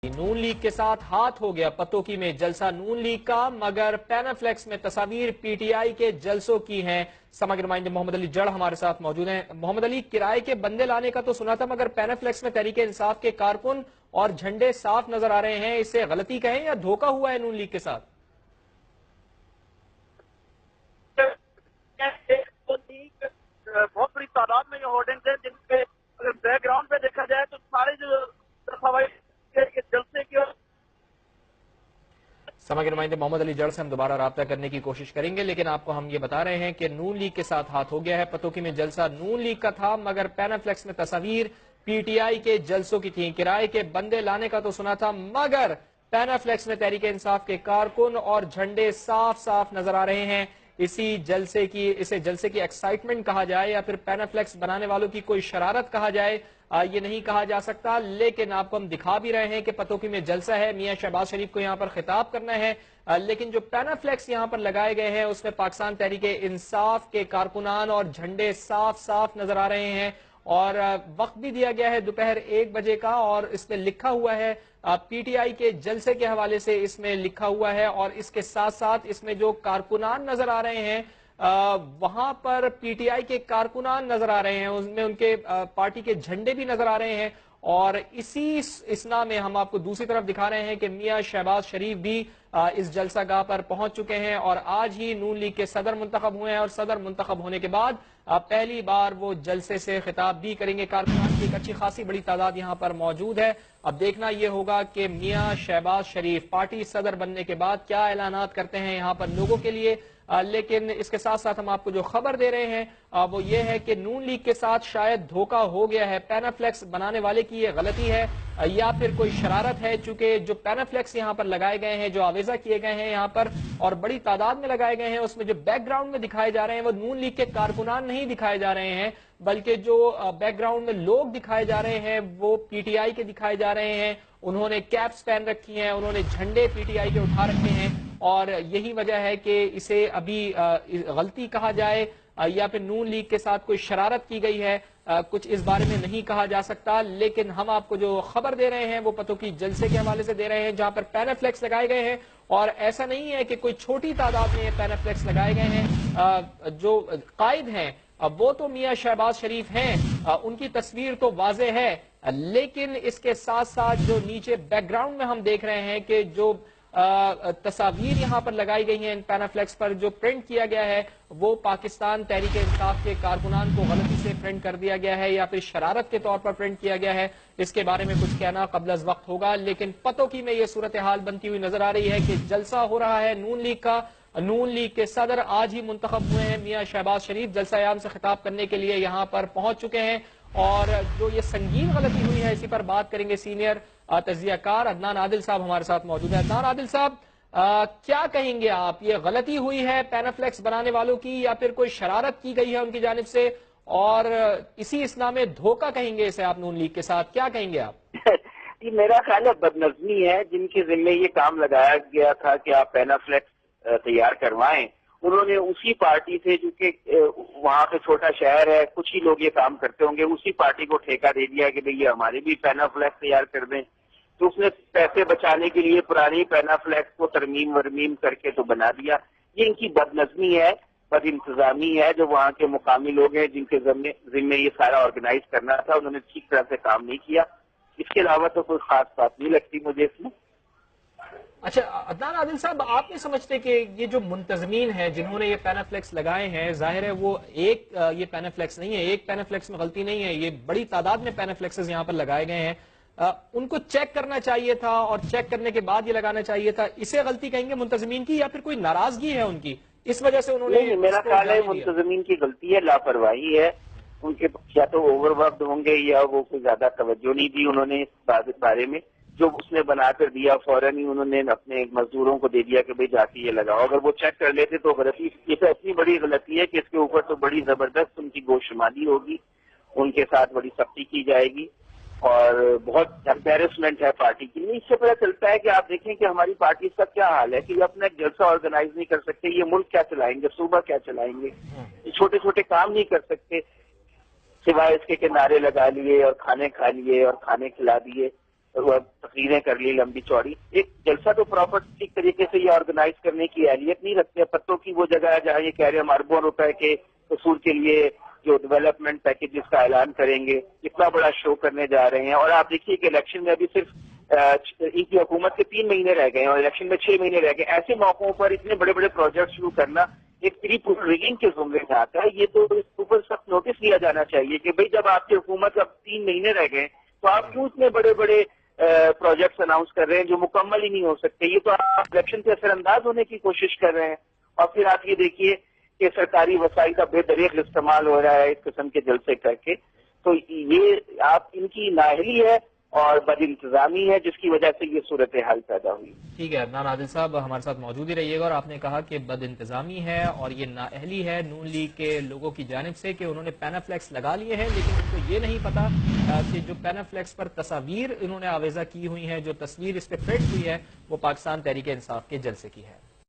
नून league के साथ हाथ हो गया। पतोकी में जलसा नून लीग का, मगर पैनाफ्लेक्स में तस्वीर पीटीआई के जलसों की हैं। समग्र नुमाइंदे मोहम्मद अली जड़ हमारे साथ मौजूद हैं। मोहम्मद अली, किराए के बंदे लाने का तो सुना था, मगर पैनाफ्लेक्स में तहरीक इंसाफ के कारकुन और झंडे साफ नजर आ रहे हैं। इससे गलती कहें या धोखा हुआ है नून लीग के साथ? बहुत बड़ी तादाद में ये होर्डिंग्स है, जिनके अगर बैकग्राउंड पे देखा जाए तो सारे जो जलसे की। समग्र नुमाइंदे मोहम्मद अली जड़ से हम दोबारा राब्ता करने की कोशिश करेंगे, लेकिन आपको हम ये बता रहे हैं कि नून लीग के साथ हाथ हो गया है। पतोकी में जलसा नून लीग का था, मगर पैनाफ्लेक्स में तस्वीर पीटीआई के जलसों की थी। किराए के बंदे लाने का तो सुना था, मगर पैनाफ्लेक्स में तहरीक इंसाफ के कारकुन और झंडे साफ साफ नजर आ रहे हैं। इसे जलसे की एक्साइटमेंट कहा जाए या फिर पैनाफ्लेक्स बनाने वालों की कोई शरारत कहा जाए, ये नहीं कहा जा सकता। लेकिन आपको हम दिखा भी रहे हैं कि पतोकी में जलसा है, मियां शहबाज शरीफ को यहाँ पर खिताब करना है, लेकिन जो पैनाफ्लेक्स यहाँ पर लगाए गए हैं उसमें पाकिस्तान तहरीक इंसाफ के कारकुनान और झंडे साफ साफ नजर आ रहे हैं। और वक्त भी दिया गया है दोपहर 1 बजे का, और इसमें लिखा हुआ है पीटीआई के जलसे के हवाले से इसमें लिखा हुआ है। और इसके साथ साथ इसमें जो कारकुनान नजर आ रहे हैं, वहां पर पीटीआई के कारकुनान नजर आ रहे हैं, उसमें उनके पार्टी के झंडे भी नजर आ रहे हैं। और इसी इसना में हम आपको दूसरी तरफ दिखा रहे हैं कि मियां शहबाज शरीफ भी इस जलसा गाह पर पहुंच चुके हैं और आज ही नून लीग के सदर मुंतखब हुए हैं। और सदर मुंतखब होने के बाद पहली बार वो जलसे से खिताब भी करेंगे। कारकुनान की एक अच्छी खासी बड़ी तादाद यहाँ पर मौजूद है। अब देखना यह होगा कि मियां शहबाज शरीफ पार्टी सदर बनने के बाद क्या ऐलानात करते हैं यहाँ पर लोगों के लिए। लेकिन इसके साथ साथ हम आपको जो खबर दे रहे हैं वो ये है कि नून लीग के साथ शायद धोखा हो गया है। पैनाफ्लेक्स बनाने वाले की ये गलती है या फिर कोई शरारत है, चूंकि जो पैनाफ्लेक्स यहाँ पर लगाए गए हैं, जो आवेजा किए गए हैं यहाँ पर और बड़ी तादाद में लगाए गए हैं, उसमें जो बैकग्राउंड में दिखाए जा रहे हैं वो नून लीग के कारकुनान नहीं दिखाए जा रहे हैं, बल्कि जो बैकग्राउंड में लोग दिखाए जा रहे हैं वो पीटीआई के दिखाए जा रहे हैं। उन्होंने कैप्स पहन रखी हैं, उन्होंने झंडे पीटीआई के उठा रखे हैं। और यही वजह है कि इसे अभी गलती कहा जाए या फिर नून लीग के साथ कोई शरारत की गई है, कुछ इस बारे में नहीं कहा जा सकता। लेकिन हम आपको जो खबर दे रहे हैं वो पतोकी जलसे के हवाले से दे रहे हैं, जहां पर पैनाफ्लेक्स लगाए गए हैं। और ऐसा नहीं है कि कोई छोटी तादाद में ये पैनाफ्लेक्स लगाए गए हैं। जो कायद हैं वो तो मियां शहबाज शरीफ हैं, उनकी तस्वीर तो वाजे है, लेकिन इसके साथ साथ जो नीचे बैकग्राउंड में हम देख रहे हैं कि जो तस्वीर यहाँ पर लगाई गई हैं इन पैनाफ्लेक्स पर, जो प्रिंट किया गया है वो पाकिस्तान तहरीक इंसाफ के कारकुनान को गलती से प्रिंट कर दिया गया है या फिर शरारत के तौर पर प्रिंट किया गया है। इसके बारे में कुछ कहना कबल अज वक्त होगा। लेकिन पतोकी में ये सूरत हाल बनती हुई नजर आ रही है कि जलसा हो रहा है नून लीग का। नून लीग के सदर आज ही मुंतखब हुए हैं। मियां शहबाज शरीफ जलसा-ए-आम से खिताब करने के लिए यहाँ पर पहुंच चुके हैं। और जो ये संगीन गलती हुई है इसी पर बात करेंगे। सीनियर तजियाकार अदनान आदिल साहब हमारे साथ मौजूद है। अदनान आदिल साहब, क्या कहेंगे आप, ये गलती हुई है पैनाफ्लेक्स बनाने वालों की या फिर कोई शरारत की गई है उनकी जानिब से, और इसी इसना में धोखा कहेंगे इसे आप नून लीग के साथ, क्या कहेंगे आप? मेरा ख्याल है बदनजमी है, जिनके जिम्मे ये काम लगाया गया था कि आप पैनाफ्लेक्स तैयार करवाएं, उन्होंने उसी पार्टी से, जो कि वहां पे छोटा शहर है, कुछ ही लोग ये काम करते होंगे, उसी पार्टी को ठेका दे दिया कि भाई ये हमारे भी पैनाफ्लेक्स तैयार कर दें। तो उसने पैसे बचाने के लिए पुरानी पैनाफ्लेक्स को तरमीम वरमीम करके तो बना दिया। ये इनकी बदनजमी है, बद इंतजामी है। जो वहां के मुकामी लोग हैं जिनके जिम्मे ये सारा ऑर्गेनाइज करना था, उन्होंने ठीक तरह से काम नहीं किया। इसके अलावा तो कोई खास बात नहीं लगती मुझे इसमें। अच्छा अदनान आदिल साहब, आप नहीं समझते कि ये जो मुंतजमीन है जिन्होंने ये पैनाफ्लेक्स लगाए हैं, जाहिर है वो एक ये पैनाफ्लेक्स नहीं है, एक पैनाफ्लेक्स में गलती नहीं है, ये बड़ी तादाद में पैनाफ्लेक्सेस यहाँ पर लगाए गए हैं। उनको चेक करना चाहिए था और चेक करने के बाद ये लगाना चाहिए था। इसे गलती कहेंगे मुंतजमीन की या फिर कोई नाराजगी है उनकी, इस वजह से उन्होंने? नहीं, मेरा ख्याल है मुंतजमीन की गलती है, लापरवाही है उनके। या तो ओवरवर्क्ड होंगे या वो कोई ज्यादा तवज्जो नहीं दी उन्होंने इस बारे में। जो उसने बनाकर दिया फौरन ही उन्होंने अपने मजदूरों को दे दिया कि भाई जाके ये लगाओ। अगर वो चेक कर लेते तो गलती, ये तो इतनी बड़ी गलती है कि इसके ऊपर तो बड़ी जबरदस्त उनकी गोशमाली होगी, उनके साथ बड़ी सख्ती की जाएगी और बहुत एम्बेरसमेंट है पार्टी की। इससे पता चलता है कि आप देखें कि हमारी पार्टी का क्या हाल है कि ये अपना जलसा ऑर्गेनाइज नहीं कर सकते, ये मुल्क क्या चलाएंगे, सूबा क्या चलाएंगे, ये छोटे छोटे काम नहीं कर सकते सिवाय इसके कि नारे लगा लिए और खाने खा लिए और खाने खिला दिए। تقریریں کر لی لمبی چوڑی. ایک جلسہ تو پراپر ٹھیک طریقے سے یہ آرگنائز کرنے کی اہلیت نہیں رکھتے. پتوں کی وہ جگہ ہے جہاں یہ کہہ رہے ہیں ہم اربوں روپے کے اصول کے لیے جو ڈیولپمنٹ پیکیجز کا اعلان کریں گے, اتنا بڑا شو کرنے جا رہے ہیں. اور آپ دیکھیے کہ الیکشن میں ابھی صرف ان کی حکومت کے 3 مہینے رہ گئے ہیں اور الیکشن میں 6 مہینے رہ گئے. ایسے موقعوں پر اتنے بڑے بڑے پروجیکٹ شروع کرنا ایک پری ریگنگ کے زمرے میں آتا ہے. یہ تو اس اوپر سخت نوٹس لیا جانا چاہیے کہ بھئی جب آپ کی حکومت اب 3 مہینے رہ گئے تو آپ کیوں اتنے بڑے بڑے پروجیکٹس اناؤنس کر رہے ہیں جو مکمل ہی نہیں ہو سکتے. یہ تو آپ الیکشن سے اثر انداز ہونے کی کوشش کر رہے ہیں. اور پھر آپ یہ دیکھیے کہ سرکاری وسائل کا بے دریغ استعمال ہو رہا ہے اس قسم کے جلسے کر کے. تو یہ آپ ان کی نااہلی ہے اور بد انتظامی ہے جس کی وجہ سے یہ صورتحال پیدا ہوئی. ٹھیک ہے, عدنان عادل صاحب ہمارے ساتھ موجود ہی رہیے گا. اور آپ نے کہا کہ بد انتظامی ہے اور یہ نااہلی ہے نون لیگ کے لوگوں کی جانب سے کہ انہوں نے پینافلیکس لگا لیے ہیں لیکن ان کو یہ نہیں پتا کہ جو پینافلیکس پر تصاویر انہوں نے آویزہ کی ہوئی ہیں, جو تصویر اس پہ فٹ ہوئی ہے وہ پاکستان تحریک انصاف کے جلسے کی ہے.